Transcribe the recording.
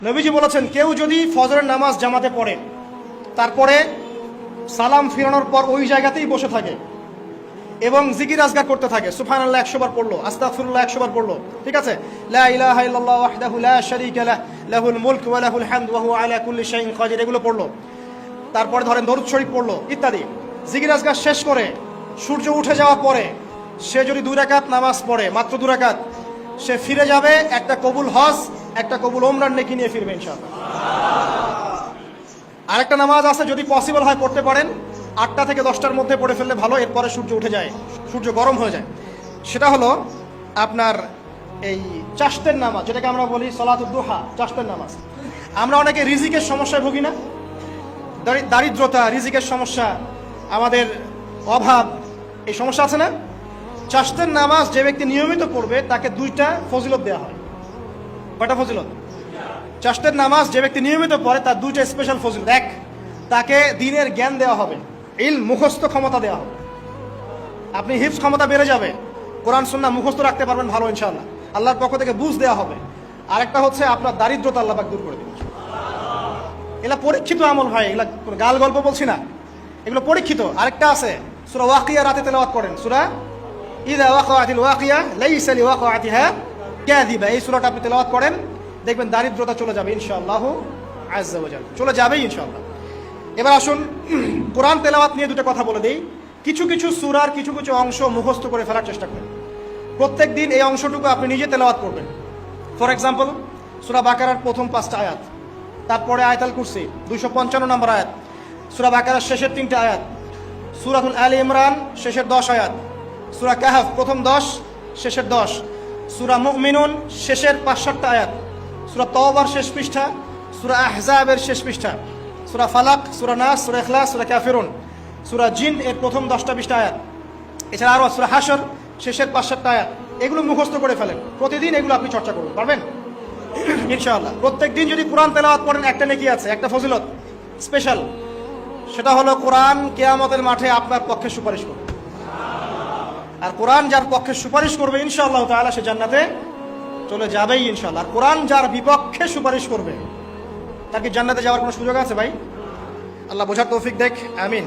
নবীজি বলেছেন, কেউ যদি ফজরের নামাজ জামাতে পড়ে তারপরে সালাম ফিরানোর পর ওই জায়গাতেই বসে থাকে এবং জিকির আজগার করতে থাকে, সুবহানাল্লাহ 100 বার পড়লো, আস্তাগফিরুল্লাহ 100 বার পড়লো, ঠিক আছে, লা ইলাহা ইল্লাল্লাহ ওয়াহদাহু লা শারীকা লাহু লাহুল মুলকু ওয়া লাহুল হামদু ওয়া হুয়া আলা কুল্লি শাইইন কাদির, এগুলো পড়লো, তারপরে ধরেন দরুদ শরীফ পড়লো ইত্যাদি, জিকির আজগার শেষ করে সূর্য উঠে যাওয়ার পরে সে যদি 2 রাকাত নামাজ পড়ে, মাত্র 2 রাকাত, সে ফিরে যাবে একটা কবুল হজ, একটা কবুল ওমরার নেকি নিয়ে ফিরবে ইনশাআল্লাহ। আরেকটা নামাজ আছে, যদি পসিবল হয় পড়তে পারেন, 8টা থেকে 10টার মধ্যে পড়ে ফেললে ভালো, এরপরে সূর্য উঠে যায়, সূর্য গরম হয়ে যায়। সেটা হলো আপনার এই চাশতের নামাজ, যেটাকে আমরা বলি সলাতুদ দুহা, চাশতের নামাজ। আমরা অনেকে রিজিকের সমস্যায় ভুগি না, দারিদ্রতা, রিজিকের সমস্যা, আমাদের অভাব, এই সমস্যা আছে না? চাশতের নামাজ যে ব্যক্তি নিয়মিত পড়বে তাকে 2টা ফজিলত দেওয়া হয়। কয়টা ফজিলত? চাশতের নামাজ যে ব্যক্তি নিয়মিত পড়ে তার 2টা স্পেশাল ফজিলত। এক, তাকে দ্বীনের জ্ঞান দেওয়া হবে, ইলম মুখস্থ ক্ষমতা দেওয়া হবে, আপনি হিফজ ক্ষমতা বেড়ে যাবে, কোরআন সুন্নাহ মুখস্থ রাখতে পারবেন ভালো ইনশাআল্লাহ, আল্লাহর পক্ষ থেকে বুঝ দেওয়া হবে। আরেকটা হচ্ছে আপনার দারিদ্রতা আল্লাহ পাক দূর করে দেবেন। এগুলা পরীক্ষিত আমল ভাই, এগুলা কোনো গাল গল্প বলছি না, এগুলো পরীক্ষিত। আরেকটা আছে, সূরা ওয়াকিয়া রাতে তেলাওয়াত করেন, সূরা ইযা ওয়াকাআতিল ওয়াকিয়া লাইসা লিওয়াকাআতিহা কাযিবা, এই সূরাটা আপনি তেলাওয়াত করেন, দেখবেন দারিদ্রতা চলে যাবে ইনশাআল্লাহু আযজা ওয়া জাল, চলে যাবেই ইনশাআল্লাহ। এবার আসুন কোরআন তেলাওয়াত নিয়ে 2টা কথা বলে দেই। কিছু কিছু সূরার কিছু কিছু অংশ মুখস্থ করে ফেলার চেষ্টা করেন, প্রত্যেক দিন এই অংশটুকু আপনি নিজে তেলাওয়াত করবেন। ফর এক্সাম্পল, সূরা বাকারার প্রথম 5টা আয়াত, তারপরে আয়াতুল কুরসি 255 নম্বর আয়াত, সূরা বাকারার শেষের 3টা আয়াত, সূরাতুল আলী ইমরান শেষের 10 আয়াত, সূরা কাহফ প্রথম 10 শেষের 10, সূরা মুমিনুন শেষের 5-7টা আয়াত, সূরা তাওবার শেষ পৃষ্ঠা, সূরা আহজাবের শেষ পৃষ্ঠা, সূরা ফালাক, সূরা নাস, সূরা ইখলাস, সূরা কাফিরুন, সূরা জিন এর প্রথম 10টা-20টা আয়াত, এছাড়া আরো সূরা হাশর শেষের 5-7টা আয়াত, এগুলো মুখস্থ করে ফেলেন। প্রতিদিন এগুলো আপনি চর্চা করবেন, পারবেন ইনশাআল্লাহ। প্রত্যেকদিন যদি কোরআন তেলাওয়াত করেন একটা নেকি আছে, একটা ফজিলত স্পেশাল, সেটা হলো কোরআন কিয়ামতের মাঠে আপনার পক্ষে সুপারিশ করবে। আর কোরআন যার পক্ষে সুপারিশ করবে ইনশাআল্লাহ তাআলা সে জান্নাতে চলে যাবেই ইনশাআল্লাহ। আর কোরআন যার বিপক্ষে সুপারিশ করবে তার কি জান্নাতে যাওয়ার কোনো সুযোগ আছে ভাই? আল্লাহ বোঝার তৌফিক দেখ, আমিন।